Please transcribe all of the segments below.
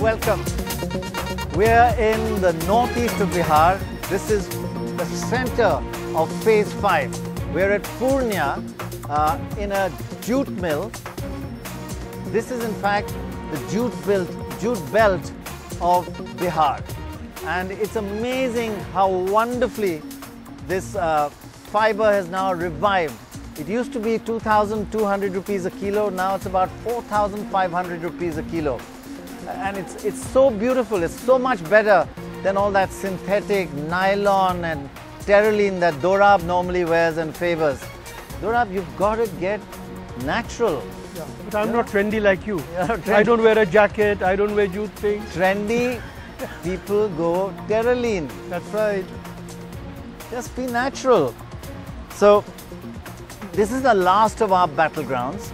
welcome. We are in the northeast of Bihar. This is the center of phase 5. We are at Purnia in a jute mill. This is in fact the jute belt of Bihar. And it's amazing how wonderfully this fiber has now revived. It used to be 2,200 rupees a kilo, now it's about 4,500 rupees a kilo. And it's so beautiful, it's so much better than all that synthetic nylon and terylene that Dorab normally wears and favors. Dorab, you've got to get natural. Yeah, but I'm not trendy like you. I don't wear a jacket, I don't wear jute things. Trendy people go terylene. That's right. Just be natural. So, this is the last of our battlegrounds.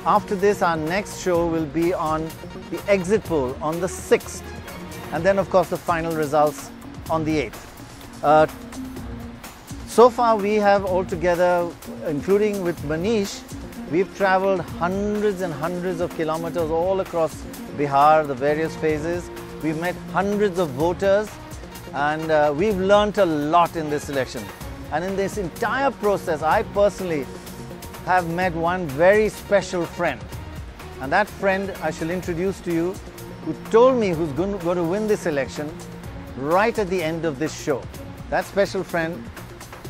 After this, our next show will be on the exit poll on the 6th. And then, of course, the final results on the 8th. So far, we have altogether, including with Manish, we've traveled hundreds and hundreds of kilometers all across Bihar, the various phases. We've met hundreds of voters, and we've learnt a lot in this election. And in this entire process, I personally have met one very special friend. And that friend I shall introduce to you, who told me who's going to win this election right at the end of this show. That special friend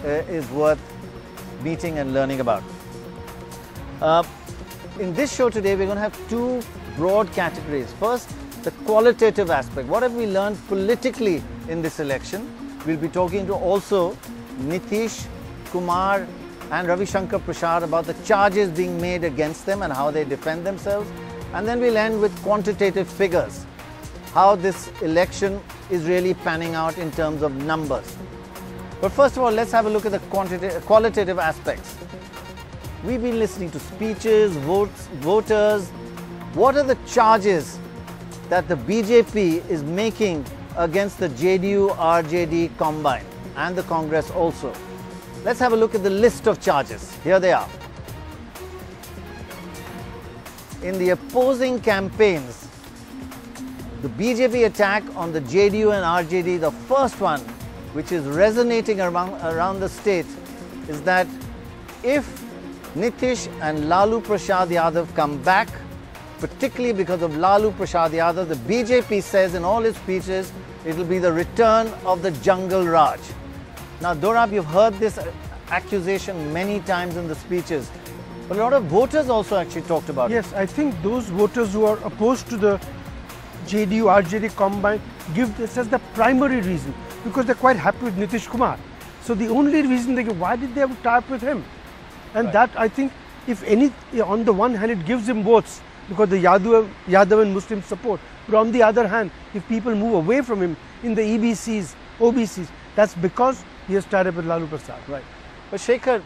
is worth meeting and learning about. In this show today, we're going to have two broad categories. First, the qualitative aspect. What have we learned politically in this election? We'll be talking to also Nitish, Kumar and Ravi Shankar Prasad about the charges being made against them and how they defend themselves. And then we'll end with quantitative figures, how this election is really panning out in terms of numbers. But first of all, let's have a look at the qualitative aspects. We've been listening to speeches, voters. What are the charges that the BJP is making against the JDU-RJD combine and the Congress also? Let's have a look at the list of charges. Here they are. In the opposing campaigns, the BJP attack on the JDU and RJD, the first one, which is resonating around the state, is that if Nitish and Lalu Prasad Yadav come back, particularly because of Lalu Prasad Yadav, the BJP says in all its speeches, it will be the return of the jungle Raj. Now, Dorab, you've heard this accusation many times in the speeches, but a lot of voters also actually talked about it. Yes, I think those voters who are opposed to the JDU-RJD combine give this as the primary reason, because they're quite happy with Nitish Kumar. So the only reason they give, why did they have to tie up with him? And that, I think, if any, on the one hand, it gives him votes because the Yadav and Muslim support. But on the other hand, if people move away from him in the EBCs, OBCs, that's because he has tied up with Lalu Prasad. Right. But Shekhar,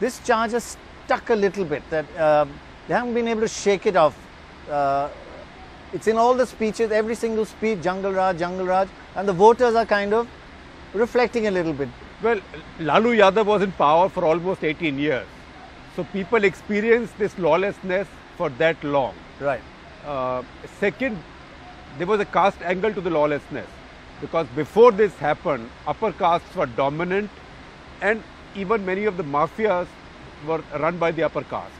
this charge has stuck a little bit, that they haven't been able to shake it off. It's in all the speeches, every single speech, Jungle Raj, and the voters are kind of reflecting a little bit. Well, Lalu Yadav was in power for almost 18 years. So people experienced this lawlessness for that long. Right. Second, there was a caste angle to the lawlessness, because before this happened, upper castes were dominant, and even many of the mafias were run by the upper castes.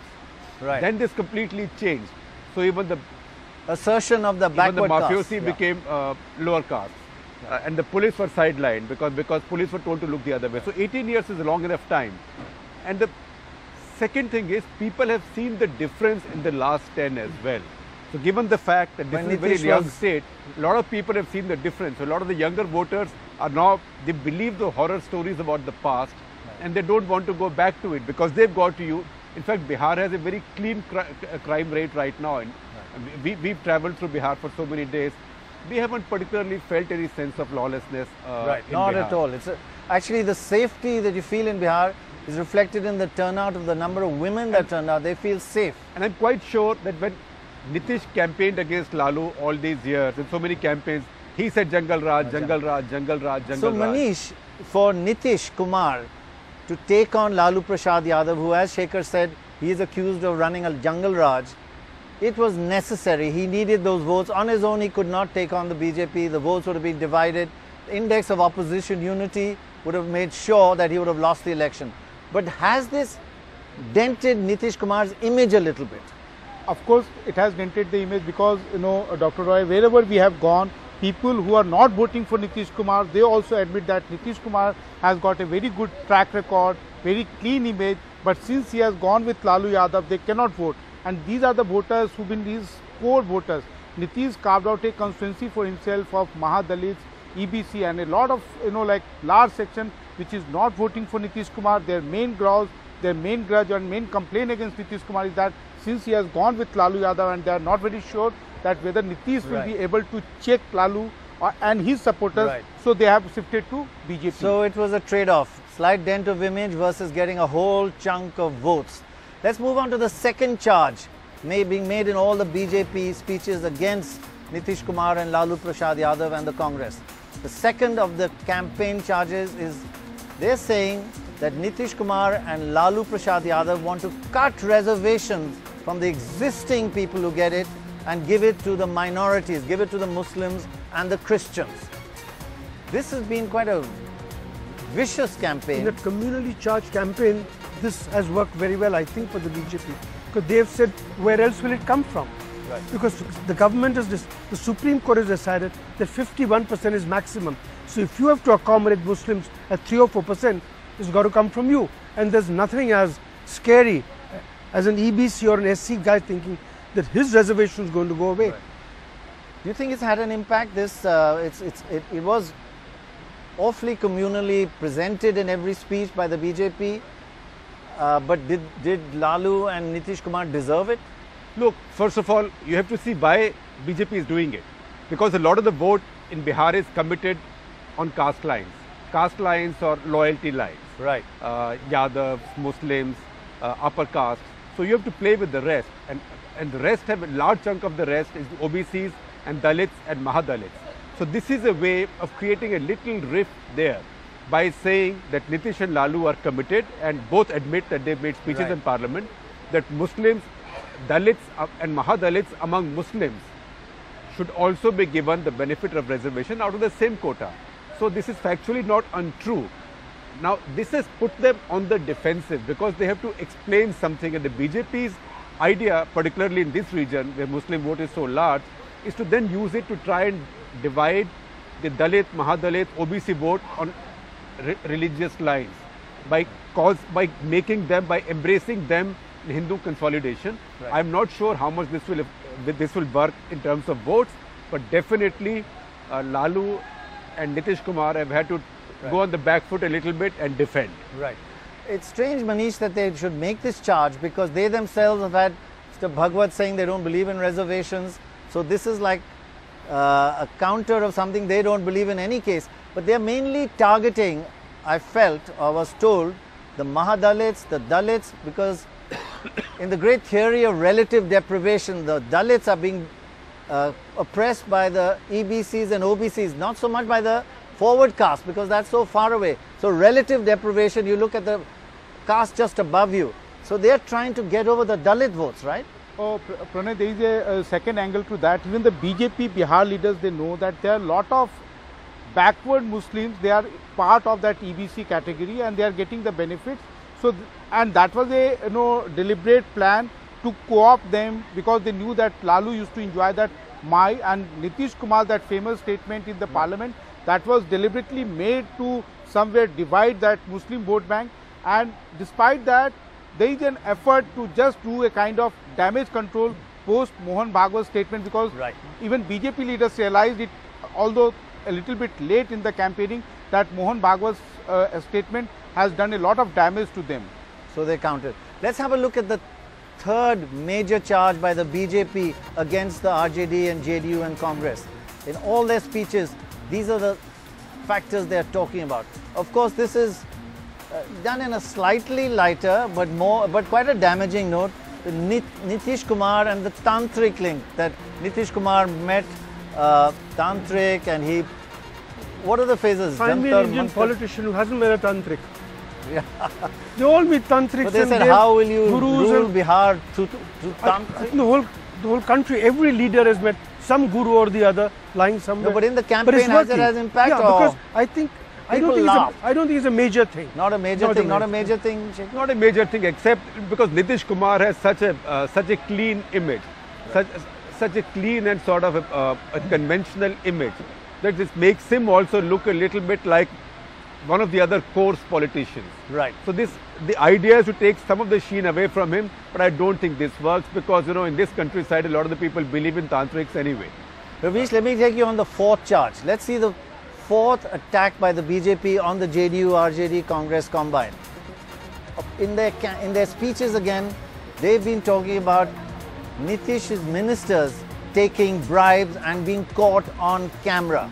Right. Then this completely changed. So even the assertion of the backward caste. mafiosi became lower caste. And the police were sidelined because police were told to look the other way. So 18 years is a long enough time. And the second thing is, people have seen the difference in the last 10 as well. So given the fact that this is a very young state, a lot of people have seen the difference. So a lot of the younger voters are now, they believe the horror stories about the past, and they don't want to go back to it because they've got to you. In fact, Bihar has a very clean crime rate right now. And we've traveled through Bihar for so many days. We haven't particularly felt any sense of lawlessness in Not Bihar. at all. It's actually the safety that you feel in Bihar is reflected in the turnout of the number of women that turned out. They feel safe. And I'm quite sure that when Nitish campaigned against Lalu all these years, in so many campaigns, he said Jungle Raj, Jungle Raj, Jungle Raj, Jungle Raj. So Manish, for Nitish Kumar to take on Lalu Prasad Yadav, who, as Shekhar said, he is accused of running a Jungle Raj, it was necessary. He needed those votes. On his own, he could not take on the BJP. The votes would have been divided. The index of opposition unity would have made sure that he would have lost the election. But has this dented Nitish Kumar's image a little bit? Of course, it has dented the image because, Dr. Roy, wherever we have gone, people who are not voting for Nitish Kumar, they also admit that Nitish Kumar has got a very good track record, very clean image, but since he has gone with Lalu Yadav, they cannot vote. And these are the voters who've been these core voters. Nitish carved out a constituency for himself of Mahadalits, EBC, and a lot of, large section which is not voting for Nitish Kumar. Their main grudge and main complaint against Nitish Kumar is that since he has gone with Lalu Yadav and they are not very sure that whether Nitish will be able to check Lalu and his supporters, so they have shifted to BJP. So it was a trade-off, slight dent of image versus getting a whole chunk of votes. Let's move on to the second charge being made in all the BJP speeches against Nitish Kumar and Lalu Prasad Yadav and the Congress. The second of the campaign charges is they're saying that Nitish Kumar and Lalu Prasad Yadav want to cut reservations from the existing people who get it and give it to the minorities, give it to the Muslims and the Christians. This has been quite a vicious campaign. In a communally charged campaign, this has worked very well, I think, for the BJP. Because they have said, where else will it come from? Right. Because the government has, the Supreme Court has decided that 51% is maximum. So if you have to accommodate Muslims at 3 or 4%, it's got to come from you. And there's nothing as scary as an EBC or an SC guy thinking that his reservation is going to go away. Right. Do you think it's had an impact? This it was awfully communally presented in every speech by the BJP. But did Lalu and Nitish Kumar deserve it? Look, first of all, you have to see why BJP is doing it. Because a lot of the vote in Bihar is committed on caste lines or loyalty lines. Right. Yadavs, Muslims, upper caste. So you have to play with the rest. And the rest have a large chunk of the rest is OBCs and Dalits and Mahadalits. So this is a way of creating a little rift there by saying that Nitish and Lalu are committed and both admit that they've made speeches in parliament, that Muslims, Dalits and Mahadalits among Muslims should also be given the benefit of reservation out of the same quota. So this is factually not untrue. Now this has put them on the defensive because they have to explain something, and the BJP's idea, particularly in this region where Muslim vote is so large, is to then use it to try and divide the Dalit, Mahadalit, OBC vote on religious lines by embracing them in Hindu consolidation. Right. I'm not sure how much this will work in terms of votes, but definitely Lalu and Nitish Kumar have had to go on the back foot a little bit and defend. Right. It's strange, Manish, that they should make this charge because they themselves have had Mr. Bhagwat saying they don't believe in reservations. So this is like a counter of something they don't believe in any case. But they're mainly targeting, I felt or was told, the Mahadalits, the Dalits, because in the great theory of relative deprivation, the Dalits are being oppressed by the EBCs and OBCs, not so much by the forward caste because that's so far away. So relative deprivation, you look at the caste just above you. So they're trying to get over the Dalit votes, right? Oh, Pranay, there is a second angle to that. Even the BJP Bihar leaders, they know that there are a lot of backward Muslims. They are part of that EBC category and they are getting the benefits. So, and that was a deliberate plan to co-opt them because they knew that Lalu used to enjoy that and Nitish Kumar, that famous statement in the parliament, that was deliberately made to somewhere divide that Muslim vote bank. And despite that, there is an effort to just do a kind of damage control post Mohan Bhagwat's statement because even BJP leaders realized it, although a little bit late in the campaigning, that Mohan Bhagwat's statement has done a lot of damage to them. So they countered. Let's have a look at the third major charge by the BJP against the RJD and JDU and Congress. In all their speeches, these are the factors they are talking about. Of course, this is done in a slightly lighter but quite a damaging note. The Nitish Kumar and the tantric link, that Nitish Kumar met tantric and he, what are the phases? Find me an Indian politician who hasn't met a tantric. Yeah. They all meet tantrics. But they said, how will you rule Bihar through tantric? The whole the whole country, every leader has met some guru or the other lying somewhere. No, but in the But campaign, it's has it working. has impact? Yeah, or because I don't think it's a major thing. not a major thing. Not a major thing. Sheikh? Not a major thing, except because Nitish Kumar has such a clean image, such a clean and sort of a conventional image, that this makes him also look a little bit like one of the other coarse politicians. Right. So the idea is to take some of the sheen away from him, but I don't think this works because, you know, in this countryside, a lot of the people believe in tantrics anyway. Ravish, let me take you on the fourth charge. Let's see the fourth attack by the BJP on the JDU-RJD Congress combine. In their speeches again, they've been talking about Nitish's ministers taking bribes and being caught on camera.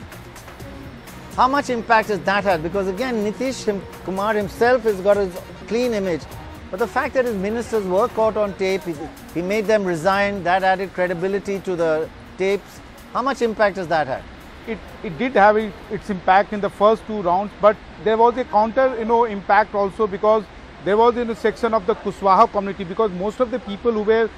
How much impact has that had? Because again, Nitish Kumar himself has got his clean image. But the fact that his ministers were caught on tape, he made them resign, that added credibility to the tapes. How much impact has that had? It did have its impact in the first two rounds, but there was a counter, impact also, because there was in a section of the Kushwaha community, because most of the people who were,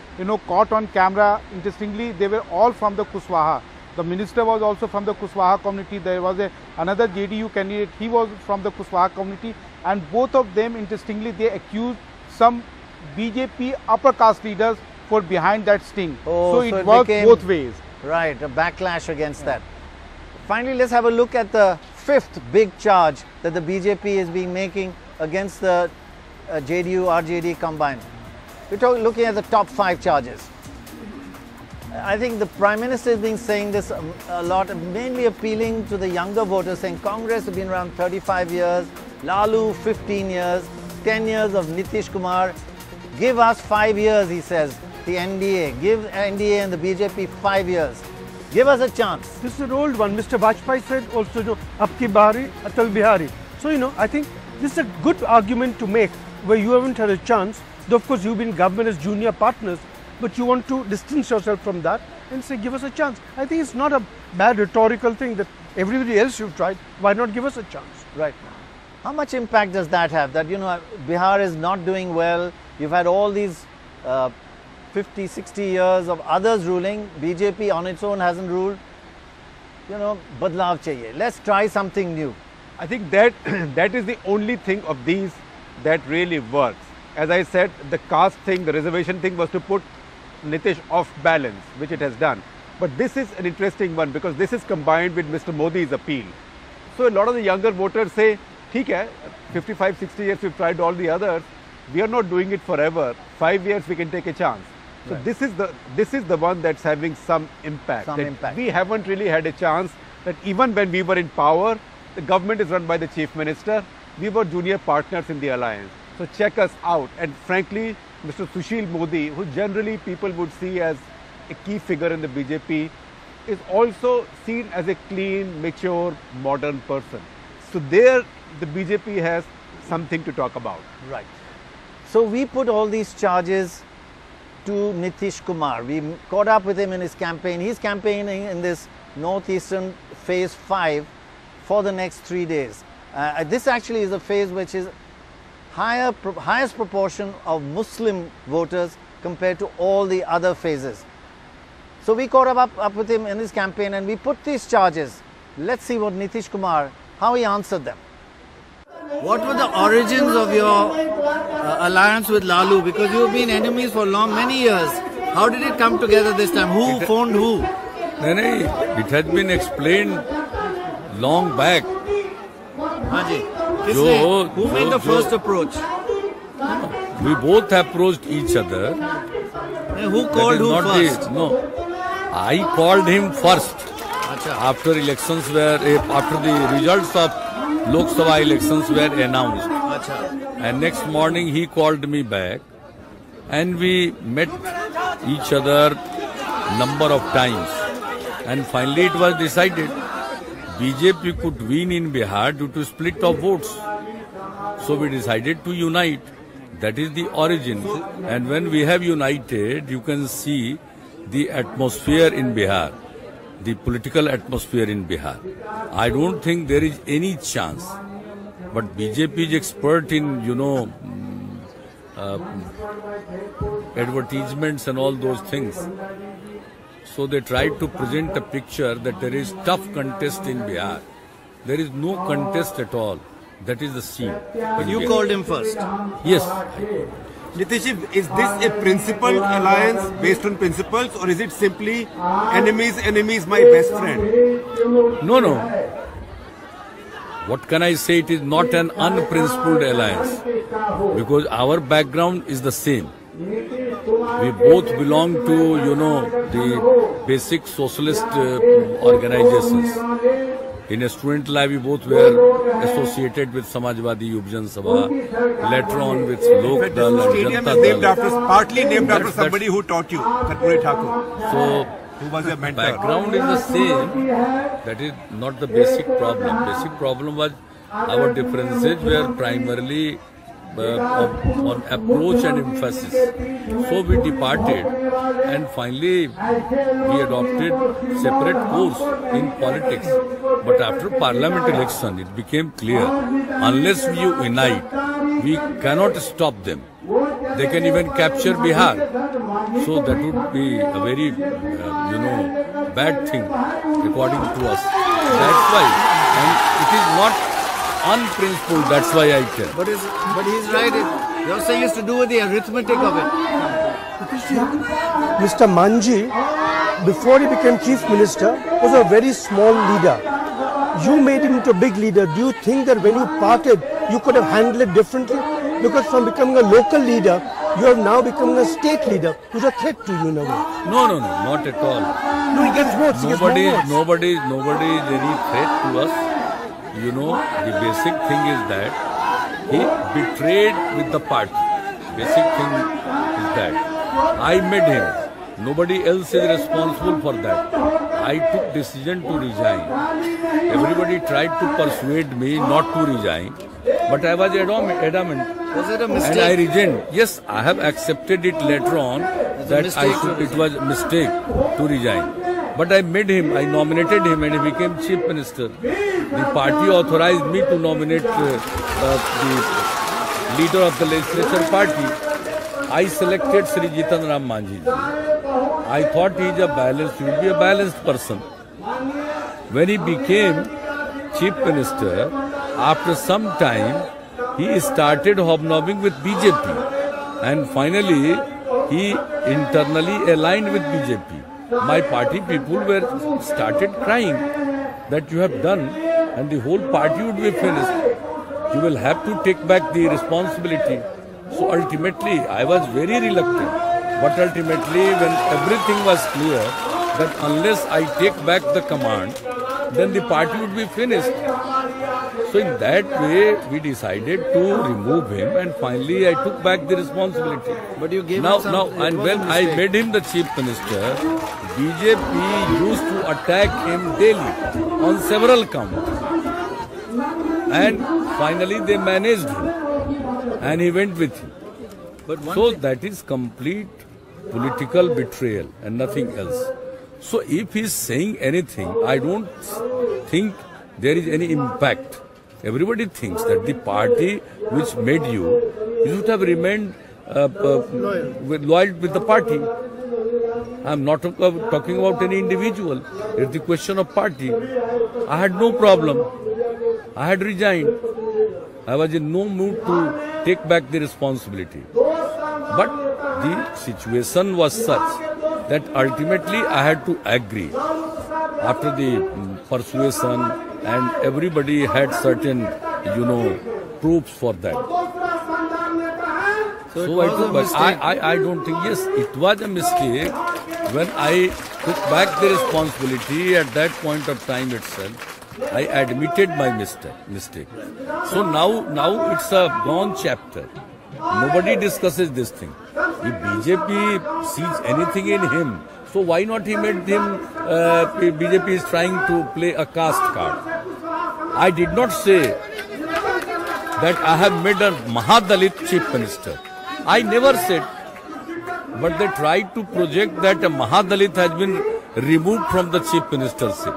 caught on camera, interestingly, they were all from the Kushwaha. The minister was also from the Kushwaha community. There was another JDU candidate, he was from the Kushwaha community, and both of them, interestingly, they accused some BJP upper caste leaders for behind that sting. So it worked both ways. Right, a backlash against that. Finally, let's have a look at the fifth big charge that the BJP is being making against the JDU-RJD combine. We're looking at the top 5 charges. I think the Prime Minister has been saying this a lot, mainly appealing to the younger voters, saying Congress has been around 35 years, Lalu 15 years, 10 years of Nitish Kumar. Give us 5 years, he says, the NDA. Give NDA and the BJP 5 years. Give us a chance. This is an old one. Mr. Vajpayee said also, Apki Bahari, Atal Bihari. So, I think this is a good argument to make where you haven't had a chance. Though, of course, you've been government as junior partners, but you want to distance yourself from that and say, give us a chance. I think it's not a bad rhetorical thing that everybody else you've tried. Why not give us a chance? Right. How much impact does that have? That, Bihar is not doing well. You've had all these 50, 60 years of others ruling. BJP on its own hasn't ruled. Badlav chahiye. Let's try something new. I think that that is the only thing of these that really works. As I said, the caste thing, the reservation thing was to put Nitish off balance, which it has done. But this is an interesting one because this is combined with Mr. Modi's appeal. So a lot of the younger voters say, theek hai, 55, 60 years we've tried all the others. We are not doing it forever. 5 years we can take a chance. So right. This is the one that's having some impact. We haven't really had a chance that even when we were in power, the government is run by the chief minister. We were junior partners in the alliance. So check us out. And frankly, Mr. Sushil Modi, who generally people would see as a key figure in the BJP, is also seen as a clean, mature, modern person. So there, the BJP has something to talk about. Right. So we put all these charges to Nitish Kumar. We caught up with him in his campaign. He's campaigning in this northeastern phase 5 for the next 3 days. This actually is a phase which is highest proportion of Muslim voters compared to all the other phases. So we caught up with him in his campaign and we put these charges. Let's see what Nitish Kumar, how he answered them. What were the origins of your alliance with Lalu? Because you've been enemies for many years. How did it come together this time? Who phoned who? It has been explained long back. Who made the first approach? We both approached each other. Who called who first? I called him first. After elections after the results of Lok Sabha elections were announced. And next morning he called me back and we met each other number of times. And finally it was decided BJP could win in Bihar due to split of votes. So we decided to unite. That is the origin. And when we have united, you can see the atmosphere in Bihar, the political atmosphere in Bihar. I don't think there is any chance. But BJP is expert in, advertisements and all those things. So they tried to present a picture that there is tough contest in Bihar. There is no contest at all. That is the scene. But you called him first. Yes. Nitish, is this a principled alliance based on principles, or is it simply enemies, my best friend? No, no. What can I say? It is not an unprincipled alliance, because our background is the same. We both belong to, the basic socialist organizations. In a student life, we both were associated with Samajwadi Yubjan Sabha, later on with Lok Dal and Stadium Janata is Dal. partly named after somebody who taught you, Karpuri Thakur. So, who was your mentor? background is the same. That is not the basic problem. Basic problem was our differences were primarily on approach and emphasis. So we departed, and finally we adopted separate course in politics. But after parliament election, it became clear, unless we unite, we cannot stop them. They can even capture Bihar. So that would be a very, bad thing according to us. That's why, and it is not unprincipled, that's why I tell. But he's right. You're saying it's to do with the arithmetic of it. Mr. Manji, before he became chief minister, was a very small leader. You made him into a big leader. Do you think that when you parted, you could have handled it differently? Because from becoming a local leader, you have now become a state leader, who's a threat to you in a way. No, not at all. No, he gets votes. Nobody is any threat to us. The basic thing is that he betrayed with the party. Basic thing is that I made him. Nobody else is responsible for that. I took decision to resign. Everybody tried to persuade me not to resign, but I was adamant. Was it a mistake? And I resigned. Yes, I have accepted it later on that it was a mistake to resign. But I made him, I nominated him, and he became chief minister. The party authorized me to nominate the leader of the legislature party. I selected Sri Jitan Ram Manji. I thought he is he would be a balanced person. When he became chief minister, after some time, he started hobnobbing with BJP. And finally, he internally aligned with BJP. My party people were started crying that you have done, and the whole party would be finished. You will have to take back the responsibility. So ultimately, I was very reluctant. But ultimately, when everything was clear that unless I take back the command, then the party would be finished. So in that way, we decided to remove him, and finally I took back the responsibility. But you gave and when I made him the chief minister, BJP used to attack him daily on several counts. And finally they managed him, and he went with him. So that is complete political betrayal and nothing else. So if he is saying anything, I don't think there is any impact. Everybody thinks that the party which made you should have remained loyal with the party. I am not talking about any individual. It's the question of party. I had no problem. I had resigned. I was in no mood to take back the responsibility. But the situation was such that ultimately I had to agree. After the persuasion, and everybody had certain, proofs for that. So I don't think, yes, it was a mistake. When I took back the responsibility at that point of time itself, I admitted my mistake. So now it's a gone chapter. Nobody discusses this thing. If BJP sees anything in him, so why not he made him, BJP is trying to play a caste card. I did not say that I have made a Mahadalit chief minister. I never said. But they tried to project that a Mahadalit has been removed from the chief ministership.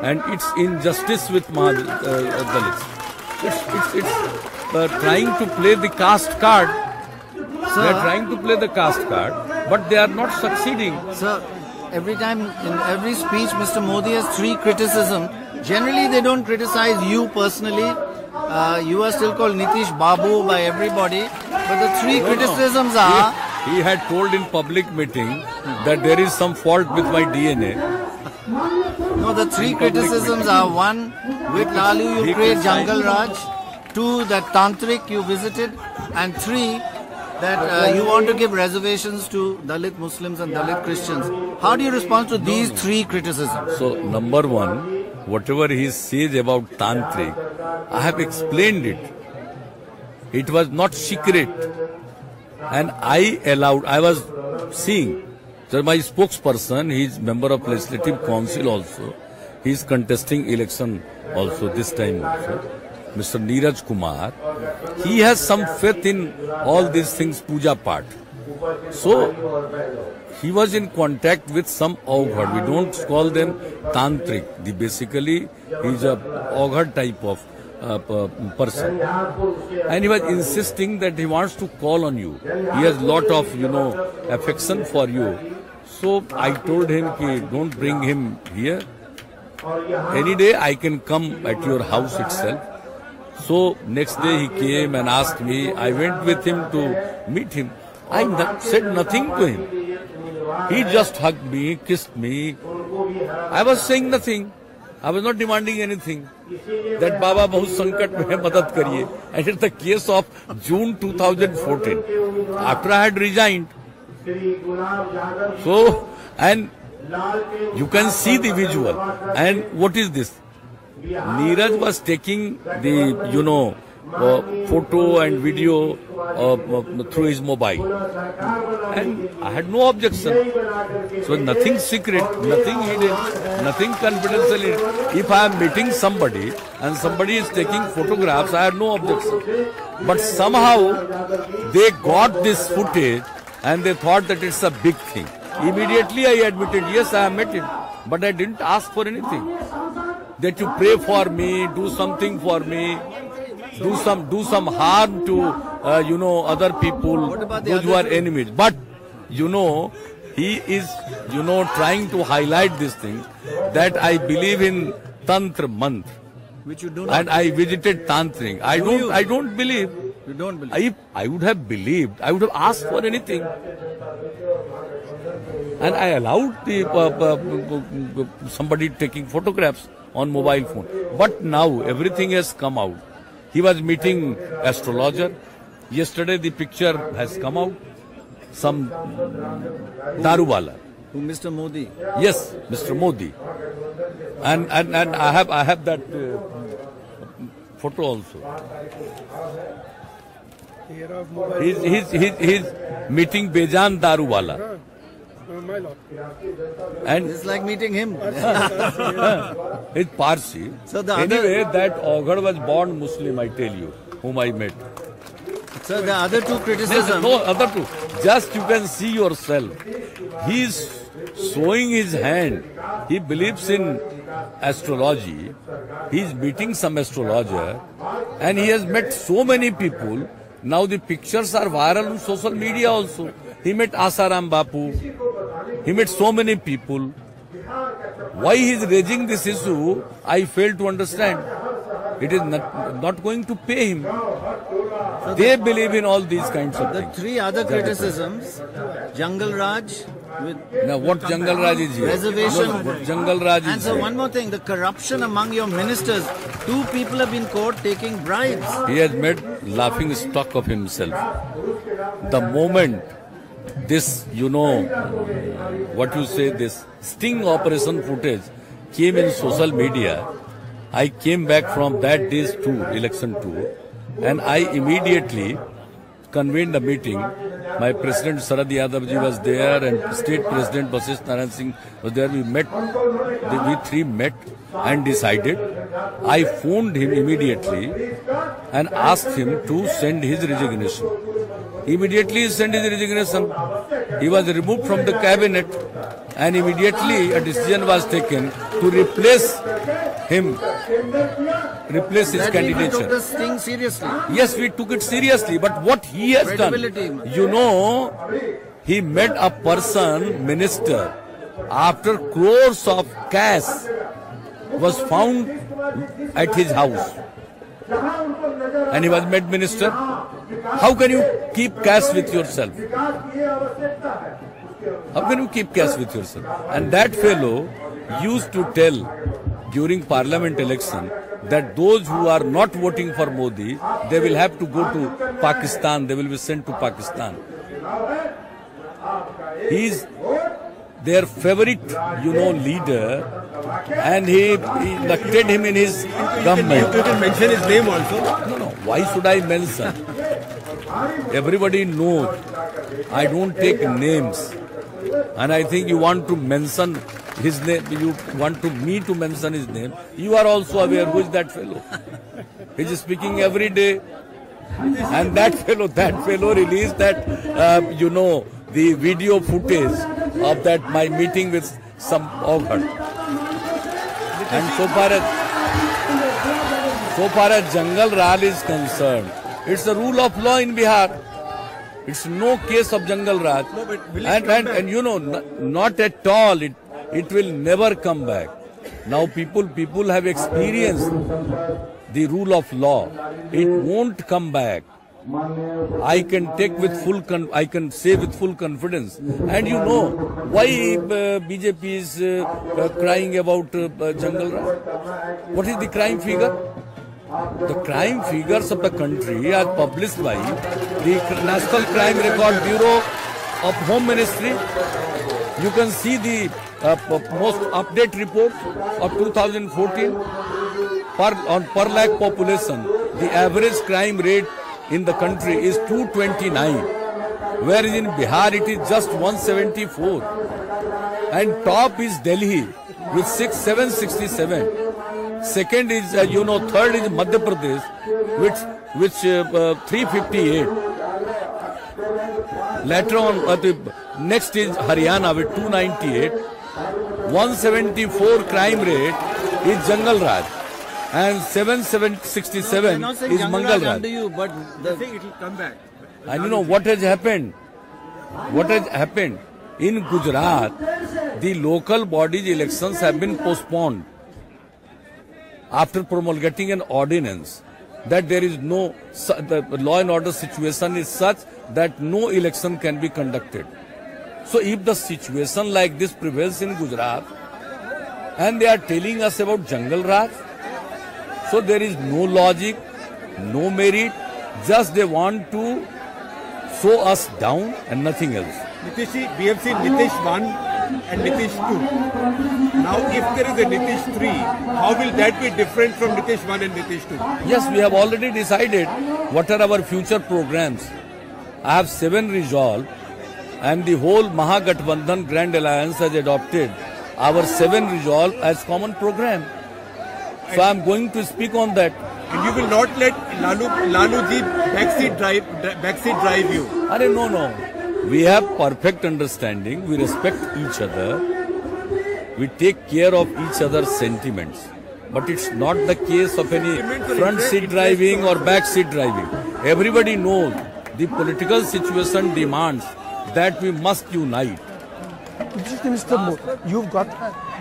And it's injustice with Mahadalits. It's trying to play the caste card. They are trying to play the caste card, but they are not succeeding. Sir, every time, in every speech, Mr. Modi has three criticisms. Generally, they don't criticize you personally. You are still called Nitish Babu by everybody. But the three criticisms are... He had told in public meeting that there is some fault with my DNA. No, the three criticisms are: one, with Lalu you create Jungle Raj; two, that Tantric you visited; and three, that you want to give reservations to Dalit Muslims and Dalit Christians. How do you respond to these three criticisms? So, number one, whatever he says about Tantric, I have explained it. It was not secret. And I was seeing, so my spokesperson, he is member of Legislative Council also, he is contesting election also, this time also, Mr. Neeraj Kumar, he has some faith in all these things, puja part. So, he was in contact with some Augad, we don't call them Tantric, basically he is a Augad type of person, and he was insisting that he wants to call on you. He has lot of, affection for you. So I told him, don't bring him here. Any day I can come at your house itself. So next day he came and asked me. I went with him to meet him. I said nothing to him. He just hugged me, kissed me. I was saying nothing. I was not demanding anything. That Baba bahut sankat mein hai, madad kariye. And it's the case of June 2014. After I had resigned. So, and you can see the visual. And what is this? Neeraj was taking the, photo and video through his mobile. And I had no objection. So nothing secret, nothing hidden, nothing confidential. If I am meeting somebody and somebody is taking photographs, I have no objection. But somehow they got this footage and they thought that it's a big thing. Immediately I admitted, yes, I have met him. But I didn't ask for anything. That you pray for me, do something for me. Do some harm to other people, those who are enemies. But he is trying to highlight this thing that I believe in Tantra Mantra, which you do not. And I visited Tantric. I don't believe. You don't believe. I would have believed. I would have asked for anything. And I allowed somebody taking photographs on mobile phone. But now everything has come out. He was meeting astrologer. Yesterday the picture has come out. Some Daruwala. Who, Mr. Modi? Yes, Mr. Modi. And I have that photo also. He's meeting Bejan Daruwala. And it's like meeting him. It's Parsi. So anyway, that Augad was born Muslim, I tell you, whom I met. So the other two criticisms. No, other two. Just you can see yourself. He is showing his hand. He believes in astrology. He is meeting some astrologer. And he has met so many people. Now the pictures are viral on social media also. He met Asaram Bapu. He met so many people. Why he is raising this issue, I fail to understand. It is not going to pay him. So they believe in all these kinds of things. The three other criticisms, Jungle Raj. Now what Jungle Raj is here? Reservation. What Jungle Raj is and so here? One more thing, the corruption among your ministers. 2 people have been caught taking bribes. He has made laughing stock of himself. The moment this, this sting operation footage came in social media, I came back from that day's tour, election tour, and I immediately convened a meeting. My President Sharad Yadavji was there and State President Vasisht Narayan Singh was there. We three met and decided. I phoned him immediately and asked him to send his resignation. Immediately he sent his resignation. He was removed from the cabinet and immediately a decision was taken to replace him replace his candidature. We took this thing seriously. Yes, we took it seriously, but what he has done, you know, he met a person, minister, after crores of cash was found at his house, and he was made minister. How can you keep cash with yourself? How can you keep cash with yourself? And that fellow used to tell during parliament election that those who are not voting for Modi, they will have to go to Pakistan, they will be sent to Pakistan. He is their favorite, you know, leader, and he elected him in his government. You can mention his name also. No, why should I mention? Everybody knows I don't take names, and I think you want to mention his name, you want me to mention his name. You are also aware who is that fellow. He is speaking every day, and that fellow released that, you know, the video footage of that my meeting with some ogre. And so far as Jungle Raj is concerned, it's the rule of law in Bihar. It's no case of Jungle Raj. And you know, not at all. It will never come back. Now people have experienced the rule of law. It won't come back. I can say with full confidence. And you know why BJP is crying about Jungle Raj? What is the crime figure? The crime figures of the country are published by the National Crime Record Bureau of Home Ministry. You can see the most update report of 2014. Per lakh population, the average crime rate in the country is 229, whereas in Bihar it is just 174. And top is Delhi with 767. Second is, third is Madhya Pradesh with 358. Later on, next is Haryana with 298. 174 crime rate is Jungle Raj. And 767 is Mangal Raj. But I think it will come back. And you know what has happened? What has happened? In Gujarat, the local bodies elections have been postponed after promulgating an ordinance that there is the law and order situation is such that no election can be conducted. So if the situation like this prevails in Gujarat and they are telling us about Jungle Raj, so there is no logic, no merit, just they want to show us down and nothing else. Nitish, we have seen Nitish 1 and Nitish 2. Now if there is a Nitish 3, how will that be different from Nitish 1 and Nitish 2? Yes, we have already decided what are our future programs. I have 7 resolved, and the whole Mahagathbandhan Grand Alliance has adopted our 7 resolve as common program. So I am going to speak on that. And you will not let Laluji backseat drive you? No. We have perfect understanding. We respect each other. We take care of each other's sentiments. But it's not the case of any front seat driving or back seat driving. Everybody knows the political situation demands that we must unite. Mr. Modi, you've got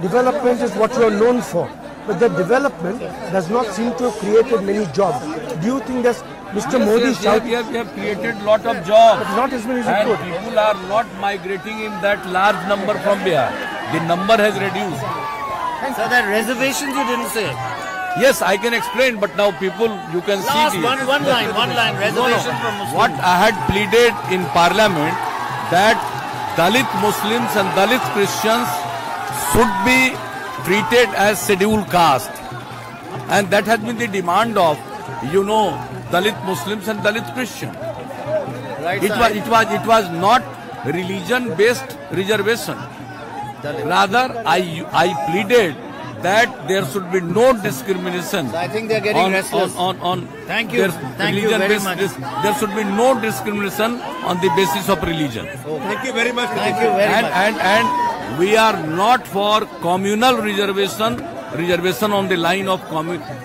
development is what you are known for. But the development does not seem to have created many jobs. Do you think that Mr. Modi we have created lot of jobs, but not as many as and you could. People are not migrating in that large number from Bihar. The number has reduced. So that reservations you didn't say. Yes, I can explain, but now people, you can Last see one line, reservation from Muslims. What I had pleaded in Parliament, that Dalit Muslims and Dalit Christians should be treated as scheduled caste, and that has been the demand of, Dalit Muslims and Dalit Christians. Right, it was not religion-based reservation. Rather, I pleaded that there should be no discrimination. So I think they are getting restless. Thank you very much. There should be no discrimination on the basis of religion. Thank you very much. Thank you very much. And we are not for communal reservation reservation on the line of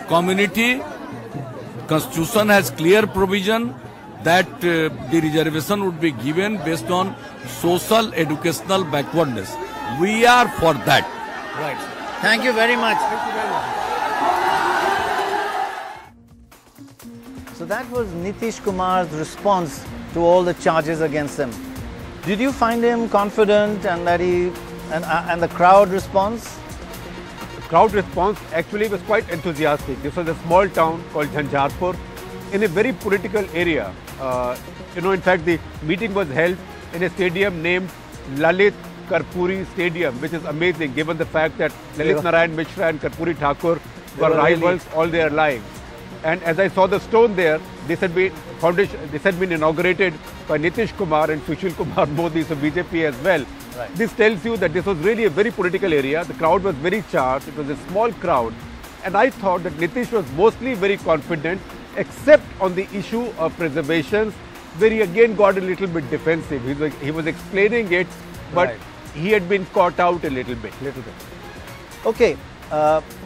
community. Constitution has clear provision that the reservation would be given based on social educational backwardness. We are for that. Right. Thank you very much. So that was Nitish Kumar's response to all the charges against him. Did you find him confident and that and the crowd response? The crowd response actually was quite enthusiastic. This was a small town called Jhanjharpur in a very political area. In fact, the meeting was held in a stadium named Lalit Karpuri Stadium, which is amazing given the fact that Lalit Narayan Mishra and Karpuri Thakur were rivals all their lives. And as I saw the stone there, this had been inaugurated by Nitish Kumar and Sushil Kumar Modi, so BJP as well. Right. This tells you that this was really a very political area. The crowd was very charged. It was a small crowd. And I thought that Nitish was mostly very confident, except on the issue of reservations, where he again got a little bit defensive. He was explaining it, but he had been caught out a little bit. Okay,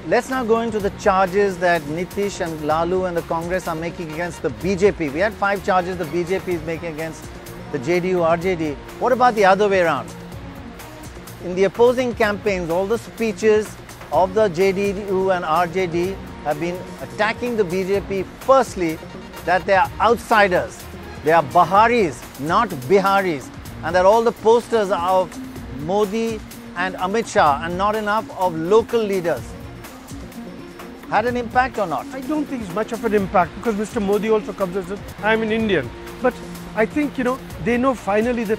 let's now go into the charges that Nitish and Lalu and the Congress are making against the BJP. We had 5 charges the BJP is making against the JDU, RJD. What about the other way around? In the opposing campaigns, all the speeches of the JDU and RJD have been attacking the BJP firstly that they are outsiders. They are Baharis, not Biharis, and that all the posters are of Modi and Amit Shah and not enough of local leaders. Had an impact or not? I don't think it's much of an impact because Mr. Modi also comes as I'm an Indian. But I think, they know finally that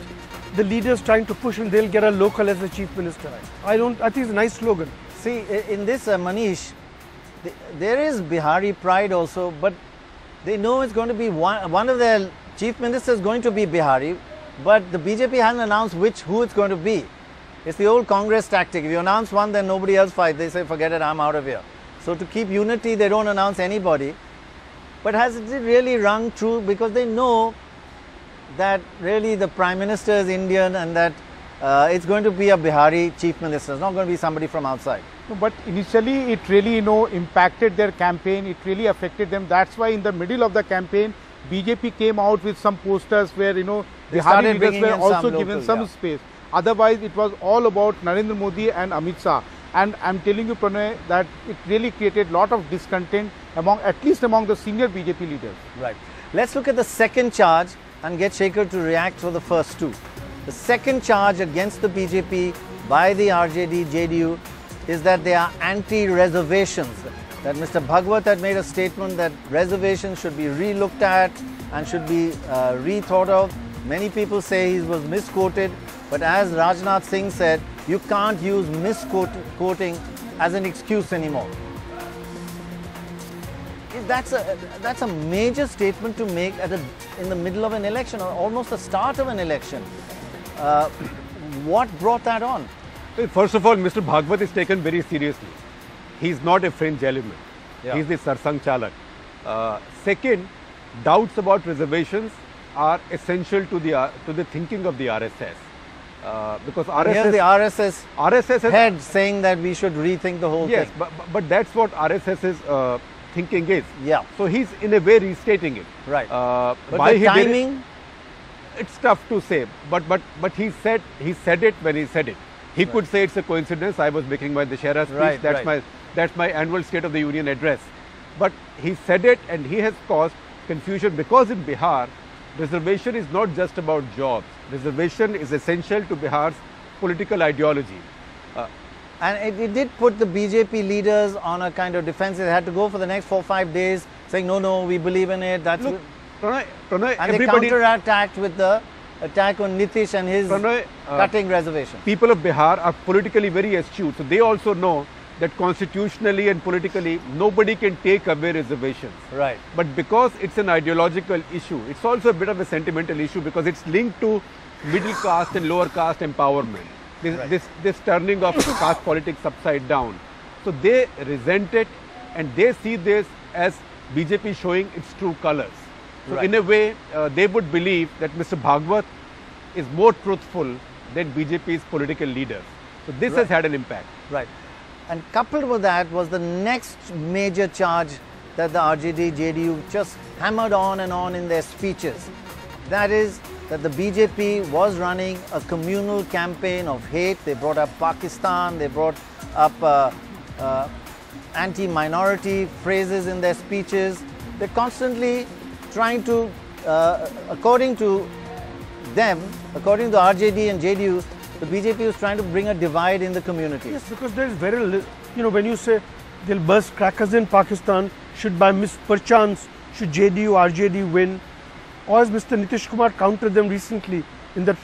the leaders trying to push and they'll get a local as the chief minister. I think it's a nice slogan. See, in this, Manish, there is Bihari pride also, but they know it's going to be one of their chief ministers going to be Bihari, but the BJP hasn't announced who it's going to be. It's the old Congress tactic. If you announce one, then nobody else fights. They say, forget it, I'm out of here. So to keep unity, they don't announce anybody. But has it really rung true? Because they know that really the Prime Minister is Indian and that it's going to be a Bihari chief minister. It's not going to be somebody from outside. No, but initially it really, impacted their campaign. It really affected them. That's why in the middle of the campaign, BJP came out with some posters where, Bihari leaders were also given some space. Otherwise, it was all about Narendra Modi and Amit Shah. And I'm telling you, Pranay, that it really created a lot of discontent at least among the senior BJP leaders. Right. Let's look at the second charge and get Shekhar to react to the first 2. The second charge against the BJP by the RJD, JDU is that they are anti-reservations. That Mr. Bhagwat had made a statement that reservations should be re-looked at and should be rethought of. Many people say he was misquoted, but as Rajnath Singh said, you can't use misquoting as an excuse anymore. That's a major statement to make in the middle of an election or almost the start of an election. What brought that on? First of all, Mr. Bhagwat is taken very seriously. He's not a fringe element. Yeah. He's the Sarsang Chalak. Second, doubts about reservations are essential to the thinking of the RSS. Because here's the RSS head saying that we should rethink the whole thing. But that's what RSS's thinking is. Yeah. So he's in a way restating it. Right. But the timing? It's tough to say. But he said it when he said it. He could say it's a coincidence. I was making my Dashera speech. That's my annual State of the Union address. But he said it, and he has caused confusion because in Bihar, reservation is not just about jobs. Reservation is essential to Bihar's political ideology. And it did put the BJP leaders on a kind of defense. They had to go for the next 4 or 5 days saying, no, we believe in it. That's Look, Pranay, and they counterattacked with the attack on Nitish and his cutting reservation. People of Bihar are politically very astute. So they also know that constitutionally and politically, nobody can take away reservations. Right. But because it's an ideological issue, it's also a bit of a sentimental issue because it's linked to middle caste and lower caste empowerment. This turning of caste politics upside down. So they resent it and they see this as BJP showing its true colors. So in a way, they would believe that Mr. Bhagwat is more truthful than BJP's political leaders. So this has had an impact. Right. And coupled with that was the next major charge that the RJD, JDU just hammered on and on in their speeches. That is that the BJP was running a communal campaign of hate. They brought up Pakistan, they brought up anti-minority phrases in their speeches. They're constantly trying to, according to them, according to RJD and JDU, the BJP is trying to bring a divide in the community. Yes, because there is very little, when you say they'll burst crackers in Pakistan, should by perchance, should JDU, RJD win, or as Mr. Nitish Kumar countered them recently in that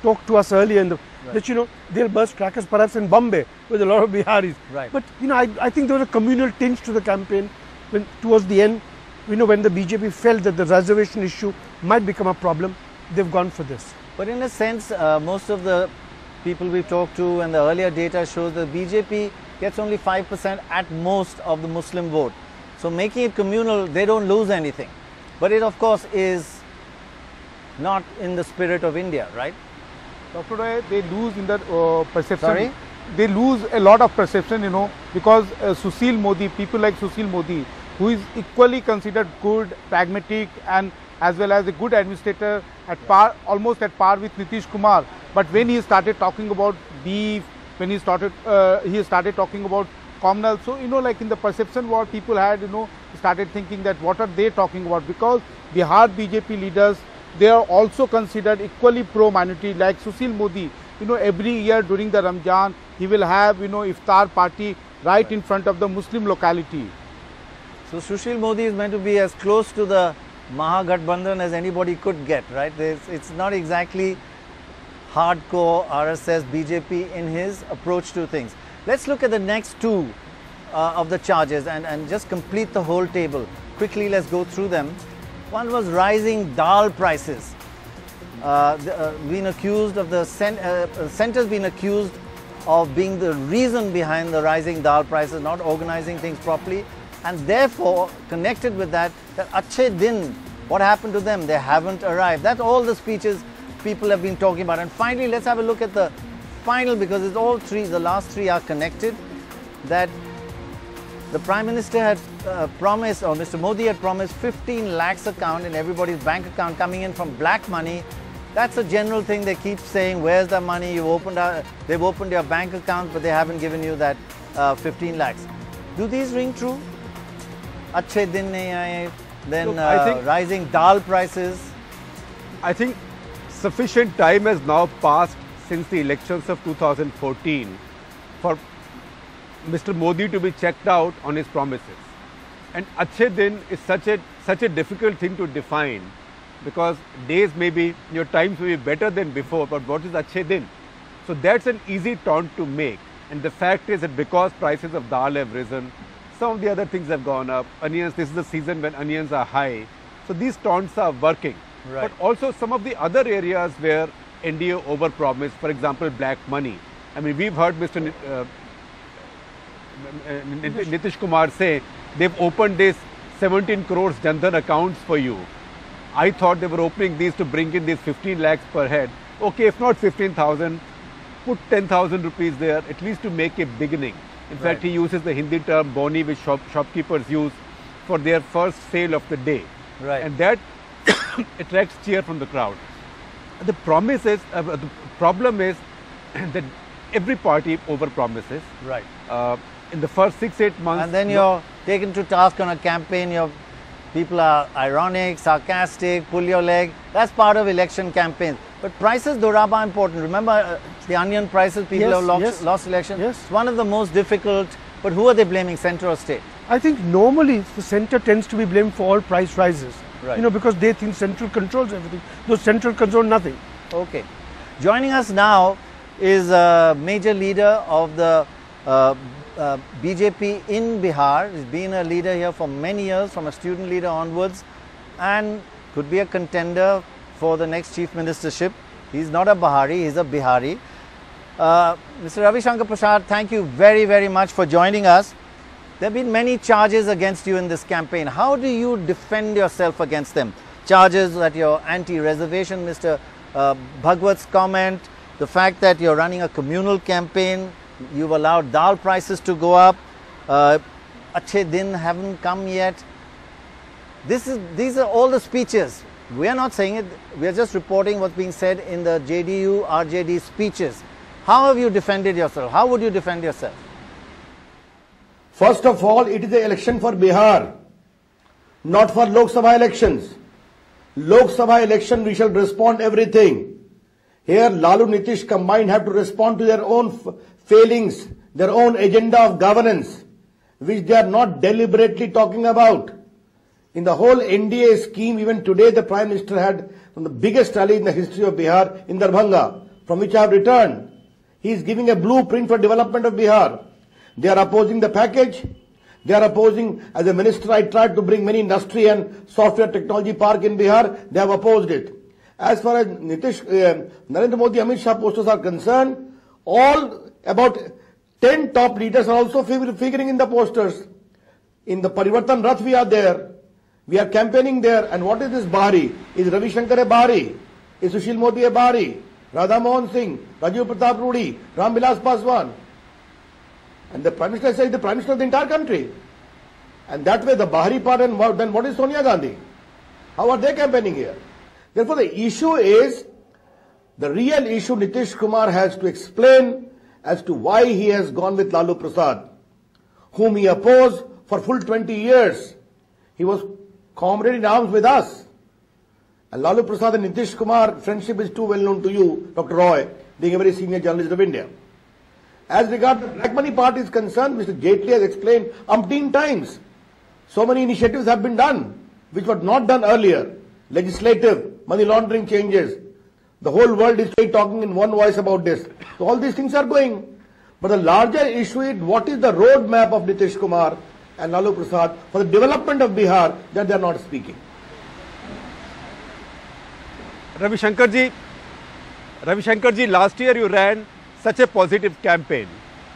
talk to us earlier, that they'll burst crackers perhaps in Bombay with a lot of Biharis. Right. But I think there was a communal tinge to the campaign when towards the end, when the BJP felt that the reservation issue might become a problem, they've gone for this. But in a sense, most of the people we've talked to and the earlier data shows that BJP gets only 5% at most of the Muslim vote. So making it communal, they don't lose anything. But it of course is not in the spirit of India, right? Dr. Roy, they lose in the perception. Sorry? They lose a lot of perception, because Sushil Modi, people like Sushil Modi, who is equally considered good, pragmatic, and as well as a good administrator at par, almost at par with Nitish Kumar. But when he started talking about beef, when he started talking about communal, so like in the perception what people had, started thinking that what are they talking about? Because Bihar BJP leaders, they are also considered equally pro-minority, like Sushil Modi. Every year during the Ramjan, he will have, iftar party right in front of the Muslim locality. So Sushil Modi is meant to be as close to the Mahagathbandhan as anybody could get, right? It's not exactly hardcore RSS BJP in his approach to things. Let's look at the next two of the charges and just complete the whole table. Quickly, let's go through them. One was rising dal prices. Been accused of the centre's been accused of being the reason behind the rising dal prices, not organizing things properly, and therefore connected with that Achhe Din, what happened to them? They haven't arrived. That's all the speeches people have been talking about. And finally, let's have a look at the final, because it's all three, the last three are connected, that the Prime Minister had promised, or Mr. Modi had promised 15 lakhs account in everybody's bank account coming in from black money. That's a general thing they keep saying, where's the money? They've opened your bank account, but they haven't given you that 15 lakhs. Do these ring true? Achhe din nahi aaye, then Look, rising dal prices. I think sufficient time has now passed since the elections of 2014 for Mr. Modi to be checked out on his promises. And Achhe Din is such a difficult thing to define, because days may be, your times may be better than before, but what is Achhe Din? So that's an easy taunt to make. And the fact is that because prices of dal have risen, some of the other things have gone up. Onions, this is the season when onions are high. So these taunts are working. Right. But also some of the other areas where NDA overpromised, for example, black money. I mean, we've heard Mr. Nitish Kumar say they've opened this 17 crores Jan Dhan accounts for you. I thought they were opening these to bring in these 15 lakhs per head. Okay, if not 15,000, put 10,000 rupees there, at least to make a beginning. In fact, he uses the Hindi term boni, which shopkeepers use for their first sale of the day. Right. And that attracts cheer from the crowd. The problem is that every party overpromises. Right. In the first 6-8 months. And then you're taken to task on a campaign. People are ironic, sarcastic, pull your leg. That's part of election campaigns. But prices, Doraba, are important. Remember the onion prices, people have lost election. Yes. It's one of the most difficult. But who are they blaming, centre or state? I think normally the centre tends to be blamed for all price rises. Right. Because they think central controls everything. Though central control nothing. Okay. Joining us now is a major leader of the BJP in Bihar. He's been a leader here for many years, from a student leader onwards, and could be a contender for the next chief ministership. He's not a Bahari, he's a Bihari. Mr. Ravi Shankar Prasad, thank you very, very much for joining us. There have been many charges against you in this campaign. How do you defend yourself against them? Charges that you're anti-reservation, Mr. Bhagwat's comment, the fact that you're running a communal campaign, You've allowed dal prices to go up. Achhe din haven't come yet. These are all the speeches. We are not saying it. We are just reporting what's being said in the JDU, RJD speeches. How have you defended yourself? How would you defend yourself? First of all, it is an election for Bihar, not for Lok Sabha elections. Lok Sabha election, we shall respond everything. Here, Lalu Nitish combined have to respond to their own failings, their own agenda of governance, which they are not deliberately talking about. In the whole NDA scheme, even today the Prime Minister had from the biggest rally in the history of Bihar in Darbhanga, from which I have returned. He is giving a blueprint for development of Bihar. They are opposing the package. They are opposing, as a minister, I tried to bring many industry and software technology park in Bihar. They have opposed it. As far as Narendra Modi, Amit Shah posters are concerned, all about 10 top leaders are also figuring in the posters. In the Parivartan Rath we are there. We are campaigning there. And what is this Bahari? Is Ravi Shankar a Bahari? Is Sushil Modi a Bahari? Radha Mohan Singh, Rajiv Pratap Rudy, Ram Vilas Paswan. And the Prime Minister says the Prime Minister of the entire country. And that way the Bahari part, and then what is Sonia Gandhi? How are they campaigning here? Therefore the issue is, the real issue Nitish Kumar has to explain as to why he has gone with Lalu Prasad, whom he opposed for full 20 years. He was comrade in arms with us. And Lalu Prasad and Nitish Kumar, friendship is too well known to you, Dr. Roy, being a very senior journalist of India. As regards the black money part is concerned, Mr. Jaitley has explained umpteen times. So many initiatives have been done, which were not done earlier. Legislative, money laundering changes. The whole world is talking in one voice about this. So all these things are going. But the larger issue is what is the roadmap of Nitish Kumar and Lalu Prasad for the development of Bihar that they are not speaking. Ravi Shankar ji, last year you ran such a positive campaign,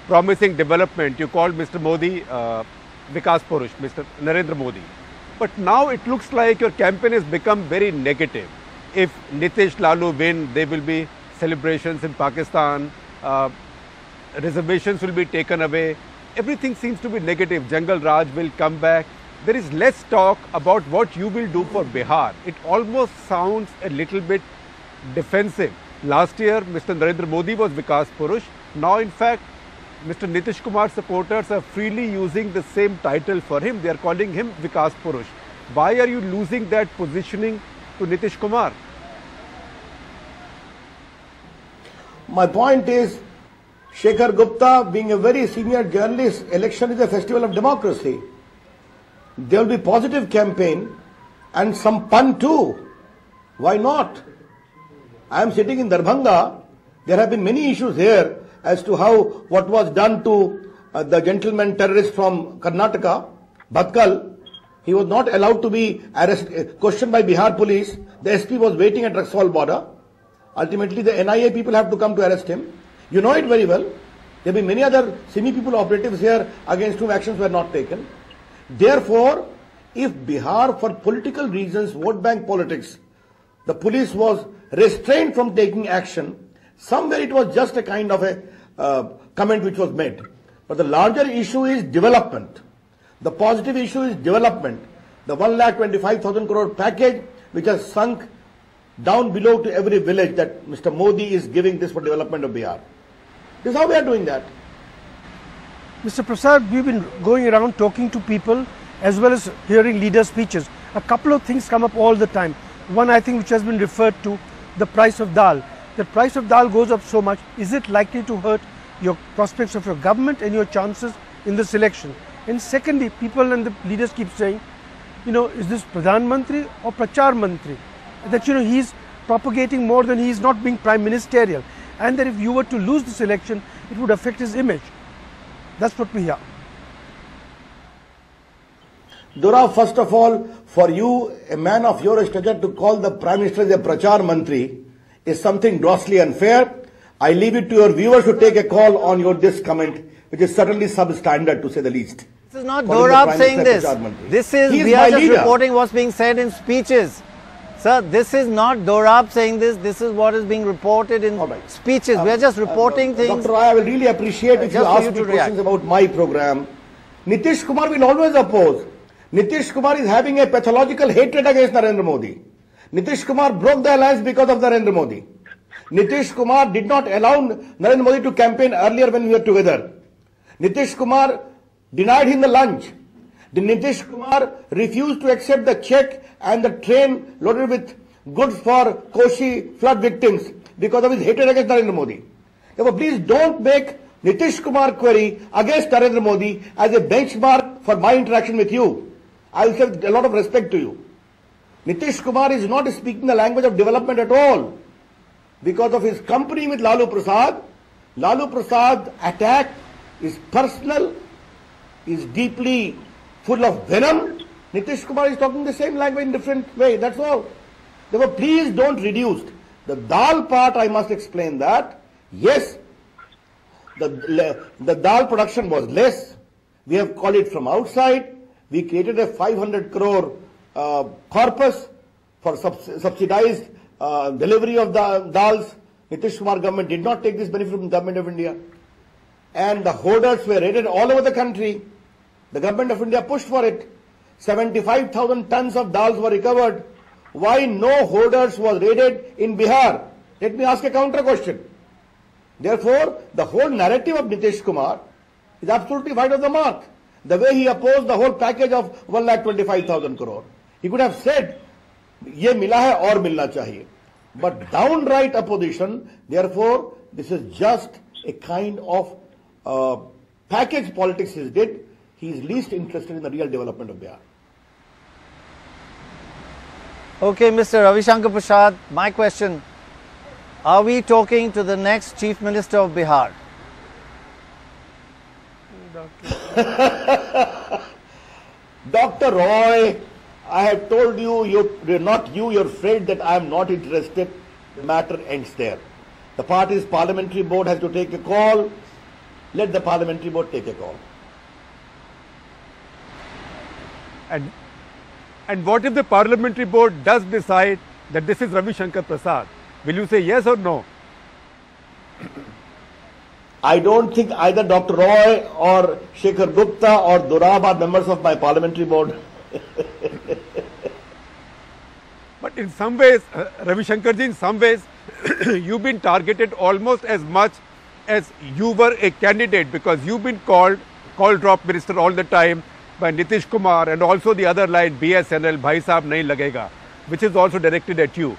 promising development. You called Mr. Modi Vikas Purush, Mr. Narendra Modi. But now it looks like your campaign has become very negative. If Nitish, Lalu win, there will be celebrations in Pakistan, reservations will be taken away. Everything seems to be negative. Jungle Raj will come back. There is less talk about what you will do for Bihar. It almost sounds a little bit defensive. Last year, Mr. Narendra Modi was Vikas Purush. Now, in fact, Mr. Nitish Kumar's supporters are freely using the same title for him. They are calling him Vikas Purush. Why are you losing that positioning to Nitish Kumar? My point is, Shekhar Gupta, being a very senior journalist, election is a festival of democracy. There will be positive campaign and some pun too. Why not? I am sitting in Darbhanga. There have been many issues here as to what was done to the gentleman terrorist from Karnataka, Bhatkal. He was not allowed to be questioned by Bihar police. The SP was waiting at Raxaul border. Ultimately, the NIA people have to come to arrest him. You know it very well. There have been many other semi-people operatives here against whom actions were not taken. Therefore, if Bihar, for political reasons, vote bank politics, the police was restrained from taking action, somewhere it was just a kind of a comment which was made. But the larger issue is development. The positive issue is development. The 1,25,000 crore package which has sunk down below to every village that Mr. Modi is giving this for development of Bihar. This is how we are doing that. Mr. Prasad, we've been going around talking to people as well as hearing leader speeches. A couple of things come up all the time. One, I think, which has been referred to, the price of dal. The price of dal goes up so much. Is it likely to hurt your prospects of your government and your chances in this election? And secondly, people and the leaders keep saying, is this Pradhan Mantri or Prachar Mantri? That, he's propagating more than he's not being prime ministerial. And that if you were to lose this election, it would affect his image. That's what we hear. Dora, first of all, for you, a man of your stature, to call the Prime Minister a Prachar Mantri is something grossly unfair. I leave it to your viewers to take a call on this comment, which is certainly substandard to say the least. This is not Dorab saying this. This is, we are just reporting what's being said in speeches. Sir, this is not Dorab saying this. This is what is being reported in speeches. We are just reporting things. Dr. Roy, I will really appreciate if you ask me questions about my program. Nitish Kumar will always oppose. Nitish Kumar is having a pathological hatred against Narendra Modi. Nitish Kumar broke the alliance because of Narendra Modi. Nitish Kumar did not allow Narendra Modi to campaign earlier when we were together. Nitish Kumar denied him the lunch. The Nitish Kumar refused to accept the check and the train loaded with goods for Koshi flood victims because of his hatred against Narendra Modi. Therefore, please don't make Nitish Kumar query against Narendra Modi as a benchmark for my interaction with you. I will have a lot of respect to you. Nitish Kumar is not speaking the language of development at all. Because of his company with Lalu Prasad attack is personal, is deeply full of venom. Nitish Kumar is talking the same language in different way, that's all. Therefore, please don't reduce. The dal part, I must explain that. Yes, the dal production was less. We have called it from outside. We created a 500 crore corpus for subsidized delivery of the dals. Nitish Kumar government did not take this benefit from the government of India. And the hoarders were raided all over the country. The government of India pushed for it. 75,000 tons of dals were recovered. Why no hoarders was raided in Bihar? Let me ask a counter question. Therefore, the whole narrative of Nitish Kumar is absolutely wide of the mark. The way he opposed the whole package of 1,25,000 crore. He could have said, ye mila hai aur milna chahiye. But downright opposition, therefore, this is just a kind of package politics he did. He is least interested in the real development of Bihar. Okay, Mr. Ravi Shankar Prasad, my question. Are we talking to the next Chief Minister of Bihar? Dr. Roy, I have told you, you're afraid that I am not interested. The matter ends there. The party's parliamentary board has to take a call. Let the parliamentary board take a call. And what if the parliamentary board does decide that this is Ravi Shankar Prasad? Will you say yes or no? I don't think either Dr. Roy or Shekhar Gupta or Dorab are members of my parliamentary board. But in some ways, Ravi Shankarji, in some ways, you've been targeted almost as much as you were a candidate, because you've been call drop minister all the time by Nitish Kumar, and also the other line, BSNL, Bhai Saab nahi lagega, which is also directed at you.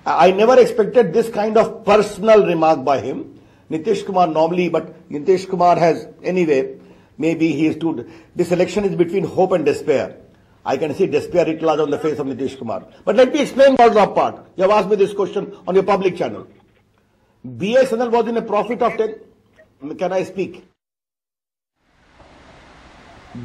I never expected this kind of personal remark by him. Nitish Kumar normally, but Nitish Kumar has, anyway, maybe he is too, this election is between hope and despair. I can see despair writ large on the face of Nitish Kumar. But let me explain call drop part. You have asked me this question on your public channel. BSNL was in a profit of 10, can I speak?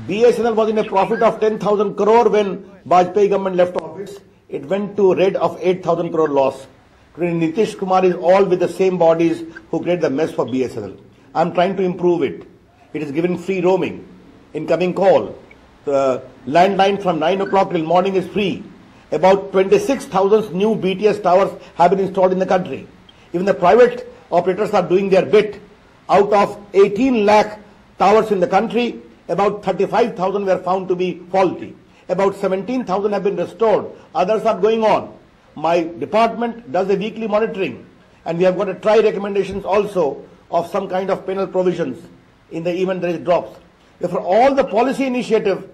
BSNL was in a profit of 10,000 crore when Vajpayee government left office. It went to red of 8,000 crore loss. Today Nitish Kumar is all with the same bodies who create the mess for BSNL. I am trying to improve it. It is given free roaming, incoming call. The landline from 9 o'clock till morning is free. About 26,000 new BTS towers have been installed in the country. Even the private operators are doing their bit. Out of 18 lakh towers in the country, about 35,000 were found to be faulty. About 17,000 have been restored. Others are going on. My department does a weekly monitoring, and we have got to try recommendations also of some kind of penal provisions in the event there is drops. Therefore, all the policy initiative,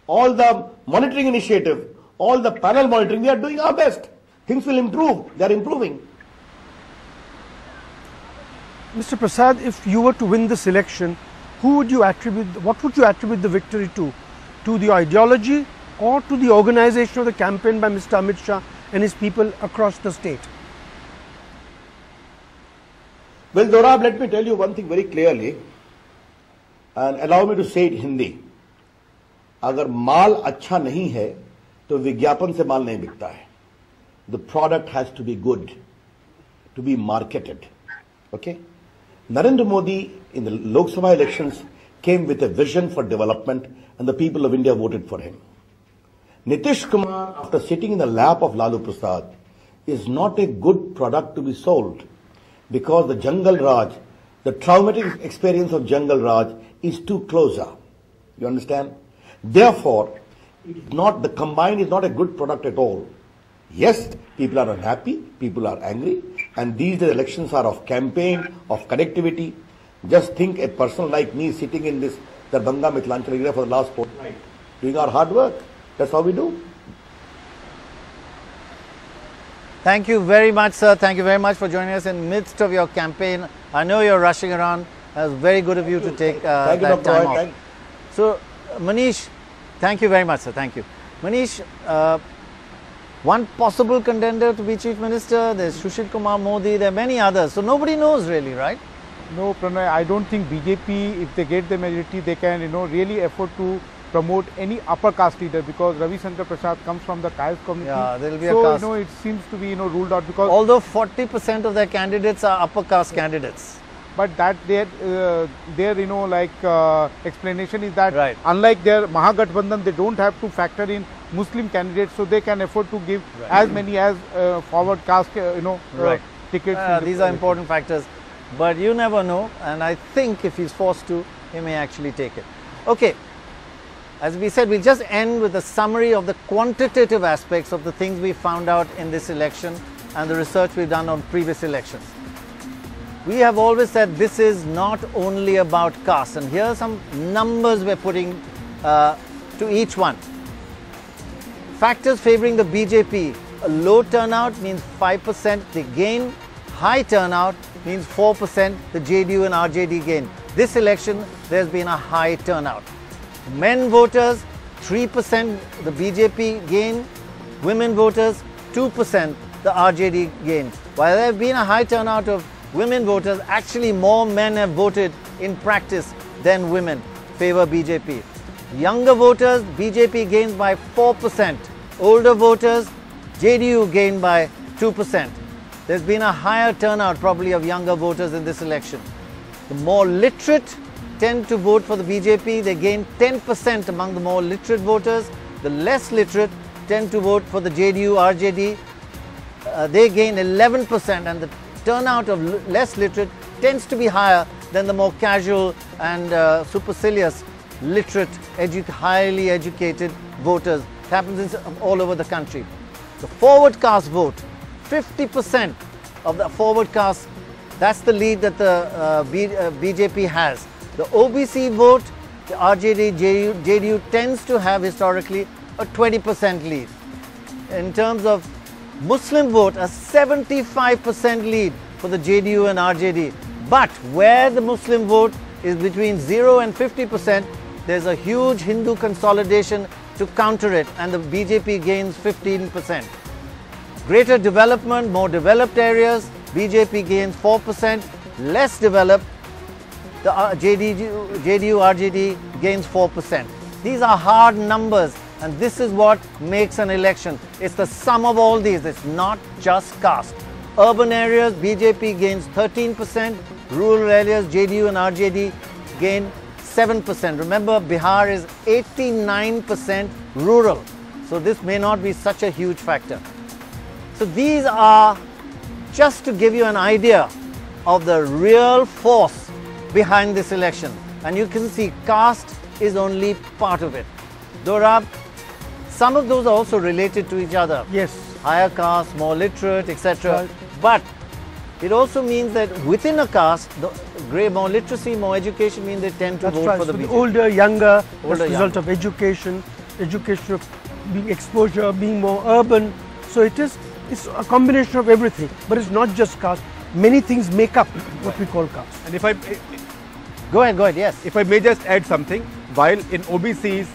all the monitoring initiative, all the panel monitoring, we are doing our best. Things will improve. They are improving. Mr. Prasad, if you were to win this election, what would you attribute the victory to? To the ideology or to the organization of the campaign by Mr. Amit Shah and his people across the state? Well, Dorab, let me tell you one thing very clearly, and allow me to say it in Hindi. अगर माल अच्छा नहीं है तो विज्ञापन से माल नहीं बिकता है. The product has to be good, to be marketed. Okay? Narendra Modi in the Lok Sabha elections came with a vision for development, and the people of India voted for him. Nitish Kumar, after sitting in the lap of Lalu Prasad, is not a good product to be sold, because the Jungle Raj, the traumatic experience of Jungle Raj is too closer. You understand? Therefore, the combined is not a good product at all. Yes, people are unhappy, people are angry, and these elections are of campaign, of connectivity. Just think a person like me sitting in this Darbhanga Mithilanchal area for the last fortnight, doing our hard work. That's how we do. Thank you very much, sir. Thank you very much for joining us in the midst of your campaign. I know you're rushing around. It was very good of you to take that time off. So, Manish, thank you very much, sir. Thank you. Manish, one possible contender to be Chief Minister, there's Sushil Kumar Modi, there are many others. So, nobody knows really, right? No, Pranay, I don't think BJP, if they get the majority, they can, really afford to promote any upper caste leader, because Ravi Shankar Prasad comes from the caste community. Yeah, there will be so, a caste. It seems to be, ruled out, because although 40% of their candidates are upper caste candidates. But that their explanation is that right. unlike their Mahagathbandhan, they don't have to factor in Muslim candidates, so they can afford to give as many as forward caste, tickets. These are important factors, but you never know, and I think if he's forced to, he may actually take it. Okay, as we said, we'll just end with a summary of the quantitative aspects of the things we found out in this election and the research we've done on previous elections. We have always said this is not only about caste, and here are some numbers we're putting to each one. Factors favoring the BJP: a low turnout means 5% they gain, high turnout means 4% the JDU and RJD gain. This election there's been a high turnout. Men voters 3% the BJP gain, women voters 2% the RJD gain. While there have been a high turnout of women voters, actually more men have voted in practice than women favor BJP. Younger voters, BJP gains by 4%. Older voters, JDU gained by 2%. There's been a higher turnout probably of younger voters in this election. The more literate tend to vote for the BJP. They gain 10% among the more literate voters. The less literate tend to vote for the JDU, RJD. They gain 11%, and the turnout of less literate tends to be higher than the more casual and supercilious literate, highly educated voters. It happens all over the country. The forward caste vote, 50% of the forward caste, that's the lead that the BJP has. The OBC vote, the RJD, JDU tends to have historically a 20% lead. In terms of Muslim vote, a 75% lead for the JDU and RJD. But where the Muslim vote is between 0 and 50%, there's a huge Hindu consolidation to counter it, and the BJP gains 15%. Greater development, more developed areas, BJP gains 4%. Less developed, the JDU, RJD gains 4%. These are hard numbers, and this is what makes an election. It's the sum of all these. It's not just caste. Urban areas, BJP gains 13%. Rural areas, JDU and RJD gain 7%. Remember, Bihar is 89% rural. So this may not be such a huge factor. So these are just to give you an idea of the real force behind this election. And you can see caste is only part of it. Dorab, some of those are also related to each other. Yes. Higher caste, more literate, etc. Right. But it also means that within a caste, more literacy, more education means they tend to vote for the BJP. Older, younger, as a result of education of being exposure, being more urban. So it's a combination of everything. But it's not just caste. Many things make up what we call caste. And if I Go ahead, yes. If I may just add something, while in OBCs,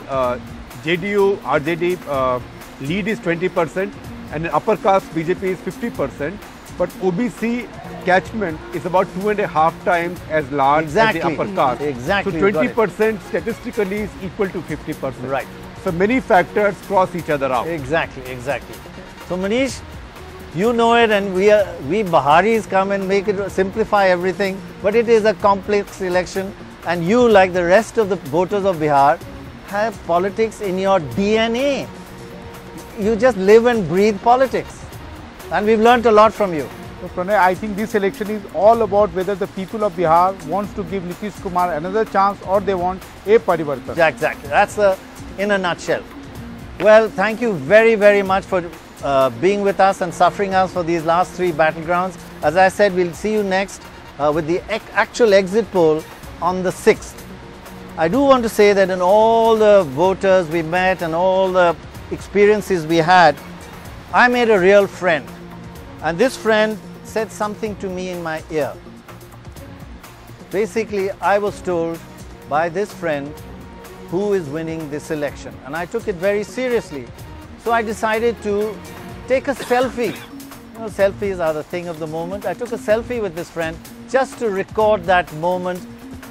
JDU, RJD lead is 20%, and in upper caste BJP is 50%, but OBC catchment is about 2.5 times as large as the upper caste. Exactly. So 20% statistically is equal to 50%. Right. So many factors cross each other out. Exactly. So Manish, you know it, and we Biharis come and make it simplify everything, but it is a complex election, and you, like the rest of the voters of Bihar, have politics in your DNA. you just live and breathe politics. And we've learnt a lot from you. So Pranay, I think this election is all about whether the people of Bihar wants to give Nitish Kumar another chance or they want a parivartan. Yeah, exactly. That's in a nutshell. Well, thank you very, very much for being with us and suffering us for these last 3 battlegrounds. As I said, we'll see you next with the actual exit poll on the 6th. I do want to say that in all the voters we met and all the experiences we had, I made a real friend. And this friend said something to me in my ear. Basically, I was told by this friend who is winning this election. And I took it very seriously. So I decided to take a selfie. You know, selfies are the thing of the moment. I took a selfie with this friend just to record that moment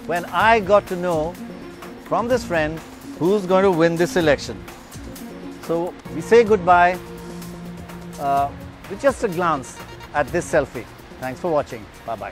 when I got to know from this friend who's going to win this election. So we say goodbye with just a glance at this selfie. Thanks for watching. Bye-bye.